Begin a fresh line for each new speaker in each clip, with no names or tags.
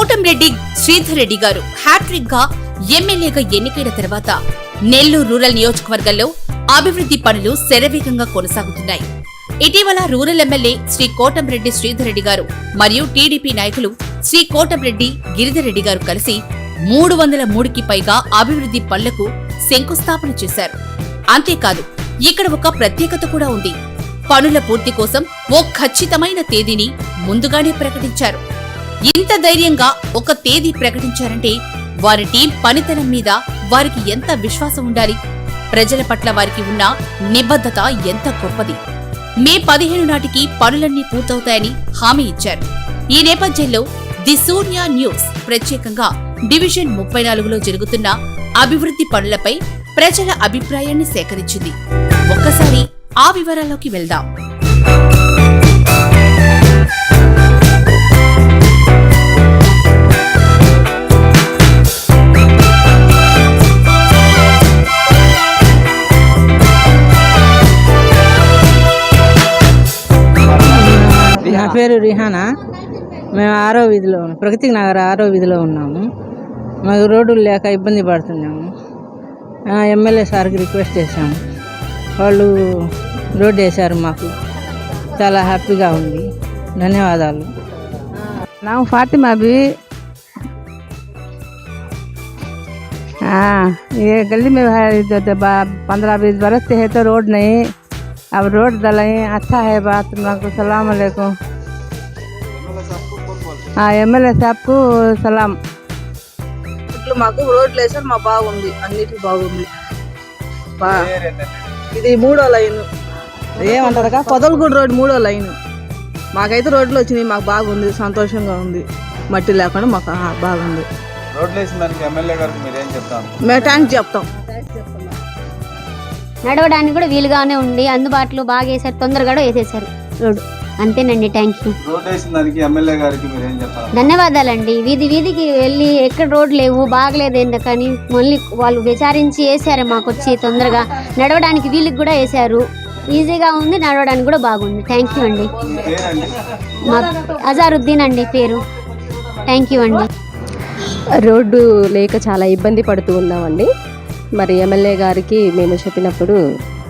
కోటంరెడ్డి శ్రీధర్ రెడ్డి గారు హ్యాట్రిక్ గా ఎమ్మెల్యేగా ఎన్నికైన తర్వాత నెల్లూరు రూరల్ నియోజకవర్గంలో అభివృద్ధి పనులు శరవేగంగా కొనసాగుతున్నాయి. ఇటీవల రూరల్ ఎమ్మెల్యే శ్రీ కోటంరెడ్డి శ్రీధర్ రెడ్డి గారు మరియు టీడీపీ నాయకులు శ్రీ కోటంరెడ్డి గిరిధర్ రెడ్డి గారు కలిసి 303కి పైగా అభివృద్ధి పనులకు శంకుస్థాపన చేశారు. అంతేకాదు ఇక్కడ ఒక ప్రత్యేకత కూడా ఉంది. పనుల పూర్తి కోసం ఓ ఖచ్చితమైన తేదీని ముందుగానే ప్రకటించారు. ఇంత ధైర్యంగా ఒక తేదీ ప్రకటించారంటే వారి టీం పనితనం మీద వారికి ఎంత విశ్వాసం ఉండాలి, ప్రజల పట్ల వారికి ఉన్న నిబద్ధత ఎంత గొప్పది. మే 15 నాటికి పనులన్నీ పూర్తవుతాయని హామీ ఇచ్చారు. ఈ నేపథ్యంలో ది సూర్య న్యూస్ ప్రత్యేకంగా డివిజన్ 34లో జరుగుతున్న అభివృద్ధి పనులపై ప్రజల అభిప్రాయాన్ని సేకరించింది. ఒక్కసారి ఆ వివరాల్లోకి వెళ్దాం.
నా పేరు రిహానా. మేము 6వ వీధిలో ప్రగతి నగర్ 6వ వీధిలో ఉన్నాము. మాకు రోడ్డులు లేక ఇబ్బంది పడుతున్నాము. ఎమ్మెల్యే సార్కి రిక్వెస్ట్ చేశాము. వాళ్ళు రోడ్డు వేశారు. మాకు చాలా హ్యాపీగా ఉంది. ధన్యవాదాలు. नाम फातिमा भी। ये गली में 15-20 बरस से है तो रोड नहीं, अब रोड डलें अच्छा है बात। माको सलाम अलैकुम। ఎమ్మెల్యే సాబ్కు సలాం. ఇట్లు మాకు రోడ్లు వేసారు. మా బాగుంది, అన్నిటికీ బాగుంది. ఇది 3వ లైన్ ఏమంటారు పొదలగూడ రోడ్ 3వ లైన్. మాకైతే రోడ్లు వచ్చినాయి. మాకు బాగుంది, సంతోషంగా ఉంది. మట్టి లేకుండా మాకు బాగుంది. మేము థ్యాంక్స్ చెప్తాం.
నడవడానికి కూడా వీలుగానే ఉంది, అందుబాటులో బాగా వేసారు, తొందరగా వేసేసారు రోడ్డు. అంతేనండి, థ్యాంక్ యూ. ధన్యవాదాలండి. వీధి వీధికి వెళ్ళి ఎక్కడ రోడ్లు లేవు, బాగలేదు ఎందుకని మళ్ళీ వాళ్ళు విచారించి వేసారు. మాకు వచ్చి తొందరగా నడవడానికి వీళ్ళకి కూడా వేసారు. ఈజీగా ఉంది, నడవడానికి కూడా బాగుంది. థ్యాంక్ యూ అండి. మా అజారుద్దీన్ అండి పేరు. థ్యాంక్ యూ అండి.
రోడ్డు లేక చాలా ఇబ్బంది పడుతూ ఉన్నామండి. మరి ఎమ్మెల్యే గారికి మేము చెప్పినప్పుడు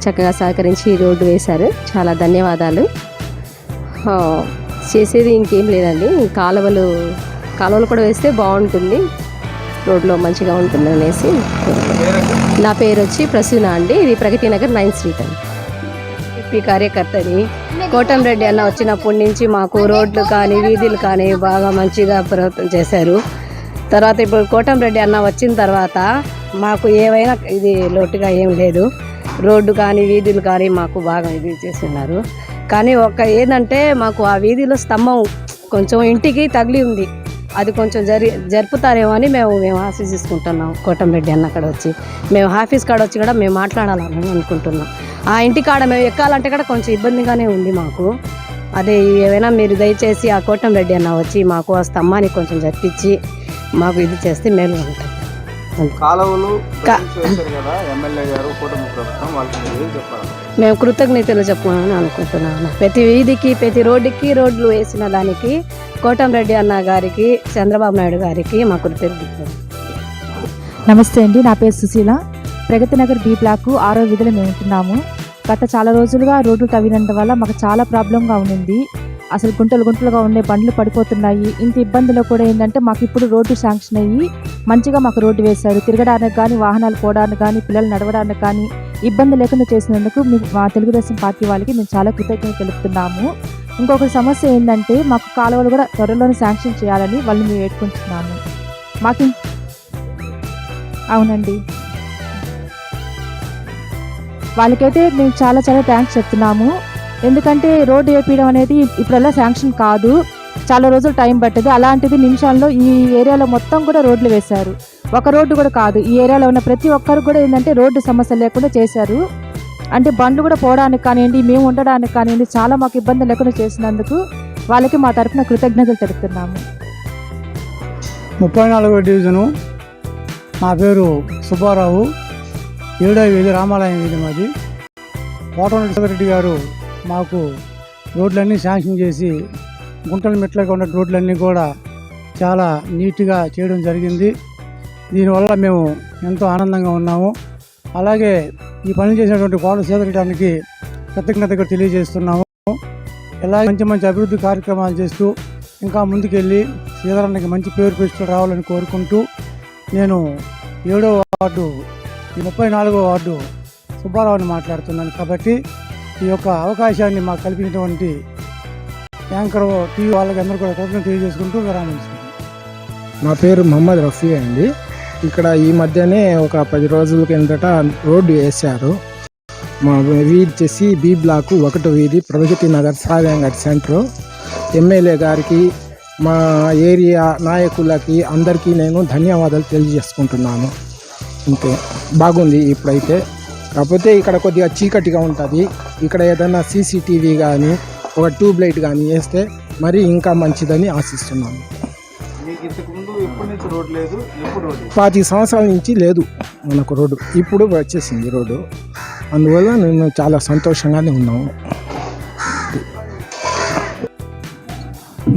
చక్కగా సహకరించి రోడ్డు వేశారు. చాలా ధన్యవాదాలు. చేసేది ఇంకేం లేదండి, కాలువలు కూడా వేస్తే బాగుంటుంది, రోడ్లో మంచిగా ఉంటుంది అనేసి. నా పేరు వచ్చి ప్రసూన అండి. ఇది ప్రగతి నగర్ 9th స్ట్రీట్ అండి. టీడీపీ కార్యకర్తని. కోటంరెడ్డి అన్న వచ్చినప్పటి నుంచి మాకు రోడ్లు కానీ వీధులు కానీ బాగా మంచిగా ప్రయత్నం చేశారు. తర్వాత ఇప్పుడు కోటంరెడ్డి అన్న వచ్చిన తర్వాత మాకు ఏవైనా ఇది లోటుగా ఏం లేదు. రోడ్డు కానీ వీధులు కానీ మాకు బాగా ఇది చేస్తున్నారు. కానీ ఏంటంటే మాకు ఆ వీధిలో స్తంభం కొంచెం ఇంటికి తగిలి ఉంది. అది కొంచెం జరుపుతారేమో అని మేము ఆశీర్చుకుంటున్నాం. కోటంరెడ్డి అన్న కాడ వచ్చి మేము ఆఫీస్ కాడ వచ్చి కూడా మేము మాట్లాడాలని అనుకుంటున్నాం. ఆ ఇంటి కాడ మేము ఎక్కాలంటే కూడా కొంచెం ఇబ్బందిగానే ఉంది మాకు. అదే ఏమైనా మీరు దయచేసి ఆ కోటంరెడ్డి అన్న వచ్చి మాకు ఆ స్తంభానికి కొంచెం జరిపించి మాకు ఇది చేస్తే మేలు ఉంటుంది. మేము కృతజ్ఞతలు చెప్పాలని అనుకుంటున్నాను. ప్రతి వీధికి ప్రతి రోడ్లు వేసిన దానికి కోటంరెడ్డి అన్న గారికి, చంద్రబాబు నాయుడు గారికి మా కృతజ్ఞతలు.
నమస్తే అండి, నా పేరు సుశీల. ప్రగతి నగర్ బి బ్లాక్ 6వ వీధిలో మేము ఉంటున్నాము. గత చాలా రోజులుగా రోడ్లు తవ్వినందు వల్ల మాకు చాలా ప్రాబ్లంగా ఉంది. అసలు గుంటలుగా ఉండే బండ్లు పడిపోతున్నాయి. ఇంత ఇబ్బందులో కూడా ఏంటంటే మాకు ఇప్పుడు రోడ్డు శాంక్షన్ అయ్యి మంచిగా మాకు రోడ్డు వేశారు. తిరగడానికి కానీ, వాహనాలు పోవడానికి కానీ, పిల్లలు నడవడానికి కానీ ఇబ్బంది లేకుండా చేసినందుకు మా తెలుగుదేశం పార్టీ వాళ్ళకి మేము చాలా కృతజ్ఞత తెలుపుతున్నాము. ఇంకొక సమస్య ఏంటంటే మాకు కాలువలు కూడా త్వరలోనే శాంక్షన్ చేయాలని వాళ్ళు మేము వేడుకుంటున్నాము. మాకు అవునండి, వాళ్ళకైతే మేము చాలా థ్యాంక్స్ చెప్తున్నాము. ఎందుకంటే రోడ్డు వేపించడం అనేది ఇప్పుడల్లా శాంక్షన్ కాదు, చాలా రోజులు టైం పట్టేది. అలాంటిది నిమిషాల్లో ఈ ఏరియాలో మొత్తం కూడా రోడ్లు వేశారు. ఒక రోడ్డు కూడా కాదు, ఈ ఏరియాలో ఉన్న ప్రతి ఒక్కరు కూడా ఏంటంటే రోడ్డు సమస్య లేకుండా చేశారు. అంటే బండ్లు కూడా పోవడానికి కానివ్వండి, మేము ఉండడానికి కానివ్వండి, చాలా మాకు ఇబ్బంది లేకుండా చేసినందుకు వాళ్ళకి మా తరఫున కృతజ్ఞతలు తెలుపుతున్నాము.
34వ డివిజను. నా పేరు సుబ్బారావు. 7వ వీధి రామాలయం వీధి మాది. కోటంరెడ్డి గారు మాకు రోడ్లన్నీ శాంక్షన్ చేసి గుంటల మెట్లుగా ఉన్న రోడ్లన్నీ కూడా చాలా నీట్గా చేయడం జరిగింది. దీనివల్ల మేము ఎంతో ఆనందంగా ఉన్నాము. అలాగే ఈ పని చేసినటువంటి కోట శ్రీధర్రెడ్డికి కృతజ్ఞతగా తెలియజేస్తున్నాము. ఇలా మంచి మంచి అభివృద్ధి కార్యక్రమాలు చేస్తూ ఇంకా ముందుకెళ్ళి శ్రీధరన్నకి మంచి పేరు ప్రతిష్టలు రావాలని కోరుకుంటూ నేను 7వ వార్డు ఈ 34వ వార్డు సుబ్బారావుని మాట్లాడుతున్నాను. కాబట్టి ఈ యొక్క అవకాశాన్ని మాకు కల్పించినటువంటి యాంకర్ టీవీ వాళ్ళకి అందరూ కూడా కృతజ్ఞతలు తెలియజేసుకుంటూ విరామిస్తున్నాను.
నా పేరు మహమ్మద్ రఫీ అండి. ఇక్కడ ఈ మధ్యనే ఒక 10 రోజుల కిందట రోడ్డు వేశారు. మా వీధి వచ్చేసి బి బ్లాకు 1 వీధి ప్రగతి నగర్ సాగంగట్ సెంటర్. ఎమ్మెల్యే గారికి మా ఏరియా నాయకులకి అందరికీ నేను ధన్యవాదాలు తెలియజేసుకుంటున్నాను. అంతే, బాగుంది ఇప్పుడైతే. కాకపోతే ఇక్కడ కొద్దిగా చీకటిగా ఉంటుంది. ఇక్కడ ఏదైనా సీసీటీవీ కానీ ఒక ట్యూబ్ లైట్ కానీ వేస్తే మరి ఇంకా మంచిదని ఆశిస్తున్నాను. 25 సంవత్సరాల నుంచి లేదు మనకు రోడ్డు, ఇప్పుడు వచ్చేసింది రోడ్డు. అందువల్ల మేము చాలా సంతోషంగానే ఉన్నాము.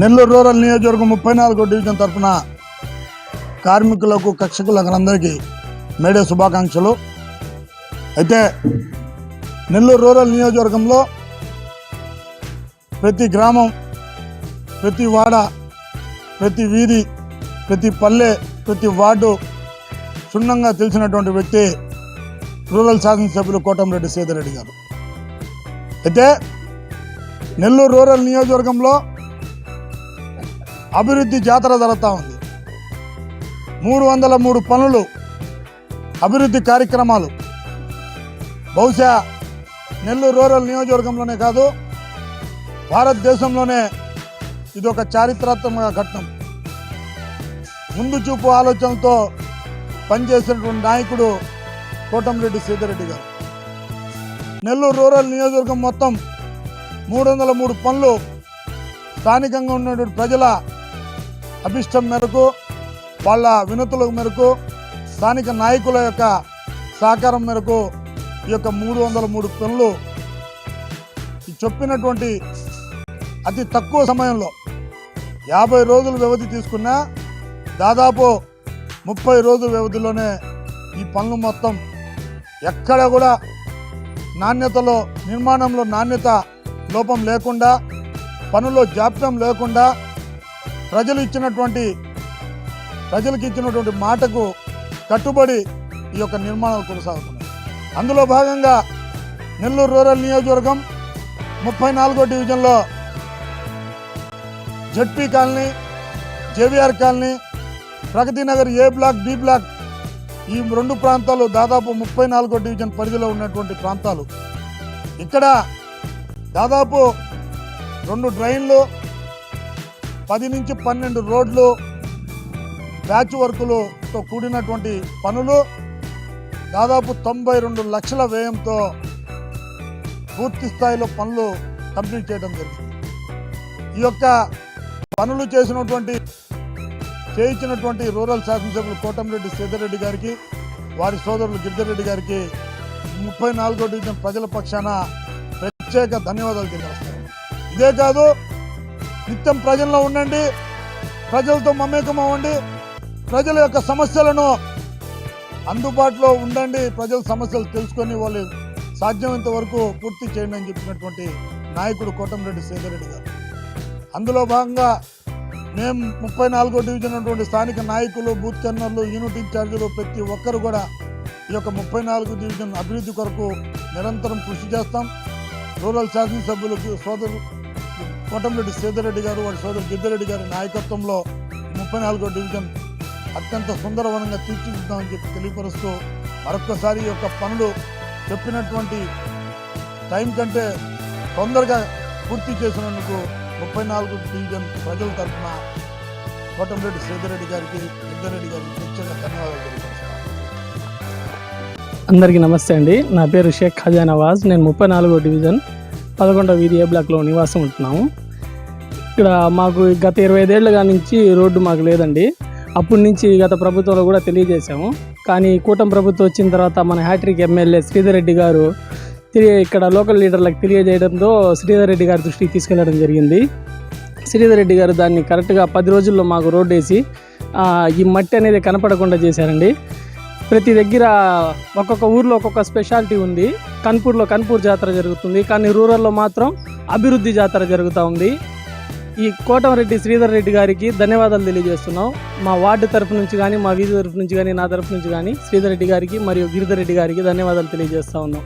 నెల్లూరు రూరల్ నియోజకవర్గం 34వ డివిజన్ తరఫున కార్మికులకు కక్షకులకు అందరికీ మేడే శుభాకాంక్షలు. అయితే నెల్లూరు రూరల్ నియోజకవర్గంలో ప్రతి గ్రామం, ప్రతి వాడ, ప్రతి వీధి, ప్రతి పల్లె, ప్రతి వార్డు క్షుణ్ణంగా తెలిసినటువంటి వ్యక్తి రూరల్ శాసనసభ్యులు కోటంరెడ్డి శ్రీధర్రెడ్డి గారు. అయితే నెల్లూరు రూరల్ నియోజకవర్గంలో అభివృద్ధి జాతర జరుగుతూ ఉంది. 303 పనులు, అభివృద్ధి కార్యక్రమాలు బహుశా నెల్లూరు రూరల్ నియోజకవర్గంలోనే కాదు, భారతదేశంలోనే ఇది ఒక చారిత్రాత్మక ఘట్టం. ముందు చూపు ఆలోచనలతో పనిచేసినటువంటి నాయకుడు కోటంరెడ్డి శ్రీధర్రెడ్డి గారు. నెల్లూరు రూరల్ నియోజకవర్గం మొత్తం 303 పనులు స్థానికంగా ఉన్నటువంటి ప్రజల అభిష్టం మేరకు, వాళ్ళ వినతుల మేరకు, స్థానిక నాయకుల యొక్క సహకారం మేరకు ఈ యొక్క 303 పనులు చెప్పినటువంటి అతి తక్కువ సమయంలో 50 రోజుల వ్యవధి తీసుకున్నా దాదాపు 30 రోజుల వ్యవధిలోనే ఈ పనులు మొత్తం ఎక్కడ కూడా నాణ్యతలో, నిర్మాణంలో నాణ్యత లోపం లేకుండా, పనుల్లో జాప్యం లేకుండా ప్రజలకు ఇచ్చినటువంటి మాటకు కట్టుబడి ఈ యొక్క నిర్మాణాలు కొనసాగుతున్నాయి. అందులో భాగంగా నెల్లూరు రూరల్ నియోజకవర్గం 34వ డివిజన్లో ZP colony, JVR colony, Pragathi Nagar ఏ బ్లాక్, బి బ్లాక్, ఈ 2 ప్రాంతాలు దాదాపు 34వ డివిజన్ పరిధిలో ఉన్నటువంటి ప్రాంతాలు. ఇక్కడ దాదాపు 2 డ్రైన్లు, 10 నుంచి 12 రోడ్లు, ప్యాచ్ వర్కులతో కూడినటువంటి పనులు దాదాపు 92 లక్షల వ్యయంతో పూర్తి స్థాయిలో పనులు కంప్లీట్ చేయడం జరిగింది. ఈ యొక్క పనులు చేయించినటువంటి రూరల్ శాసనసభ్యులు కోటంరెడ్డి శ్రీధర్రెడ్డి గారికి, వారి సోదరులు గిరిధర్రెడ్డి గారికి 34వ డివిజన్ ప్రజల పక్షాన ప్రత్యేక ధన్యవాదాలు తెలియజేస్తాను. ఇదే కాదు, నిత్యం ప్రజల్లో ఉండండి, ప్రజలతో మమేకం అవ్వండి, ప్రజల యొక్క సమస్యలను అందుబాటులో ఉండండి, ప్రజల సమస్యలు తెలుసుకొని వాళ్ళు సాధ్యమైనంత వరకు పూర్తి చేయండి అని చెప్పినటువంటి నాయకుడు కోటంరెడ్డి శ్రీధర్రెడ్డి గారు. అందులో భాగంగా మేము 34వ డివిజన్ ఉన్నటువంటి స్థానిక నాయకులు, బూత్ కన్వీనర్లు, యూనిట్ ఇన్ఛార్జీలు ప్రతి ఒక్కరు కూడా ఈ యొక్క 34వ డివిజన్ అభివృద్ధి కొరకు నిరంతరం కృషి చేస్తాం. రూరల్ శాసనసభ్యులకు సోదరు కోటంరెడ్డి శ్రీధర్రెడ్డి గారు, వారి సోదరు గిద్దరెడ్డి గారి నాయకత్వంలో 34వ డివిజన్ అత్యంత సుందరవనంగా తీర్చిదిద్దామని చెప్పి తెలియపరుస్తూ మరొక్కసారి ఈ యొక్క పనులు చెప్పినటువంటి టైం కంటే తొందరగా పూర్తి చేసినందుకు 34వ డివిజన్ ప్రజల తరఫున కోటంరెడ్డి శ్రీధర్రెడ్డి గారికి, గిద్దరెడ్డి గారికి ప్రత్యేక ధన్యవాదాలు తెలియజేస్తున్నాను.
అందరికీ నమస్తే అండి. నా పేరు షేక్ ఖజా నవాజ్. నేను 34వ డివిజన్ 11వ వీధి ఏ బ్లాక్లో నివాసం ఉంటున్నాము. ఇక్కడ మాకు గత 25 ఏళ్ళ నుంచి రోడ్డు మాకు లేదండి. అప్పటి నుంచి గత ప్రభుత్వంలో కూడా తెలియజేశాము. కానీ కూటమి ప్రభుత్వం వచ్చిన తర్వాత మన హ్యాట్రిక్ ఎమ్మెల్యే శ్రీధర్రెడ్డి గారు ఇక్కడ లోకల్ లీడర్లకు తెలియజేయడంతో శ్రీధర్రెడ్డి గారి దృష్టికి తీసుకెళ్లడం జరిగింది. శ్రీధర్ రెడ్డి గారు దాన్ని కరెక్ట్గా 10 రోజుల్లో మాకు రోడ్డు వేసి ఈ మట్టి అనేది కనపడకుండా చేశారండి. ప్రతి దగ్గర ఒక్కొక్క ఊర్లో ఒక్కొక్క స్పెషాలిటీ ఉంది. కన్పూర్లో కన్పూర్ జాతర జరుగుతుంది, కానీ రూరల్లో మాత్రం అభివృద్ధి జాతర జరుగుతూ ఉంది. ఈ కోటంరెడ్డి శ్రీధర్ రెడ్డి గారికి ధన్యవాదాలు తెలియజేస్తున్నాం. మా వార్డు తరఫు నుంచి కానీ, మా వీధి తరఫు నుంచి కానీ, నా తరఫు నుంచి కానీ శ్రీధర్ రెడ్డి గారికి మరియు గిరిధర్ రెడ్డి గారికి ధన్యవాదాలు తెలియజేస్తూ ఉన్నాం.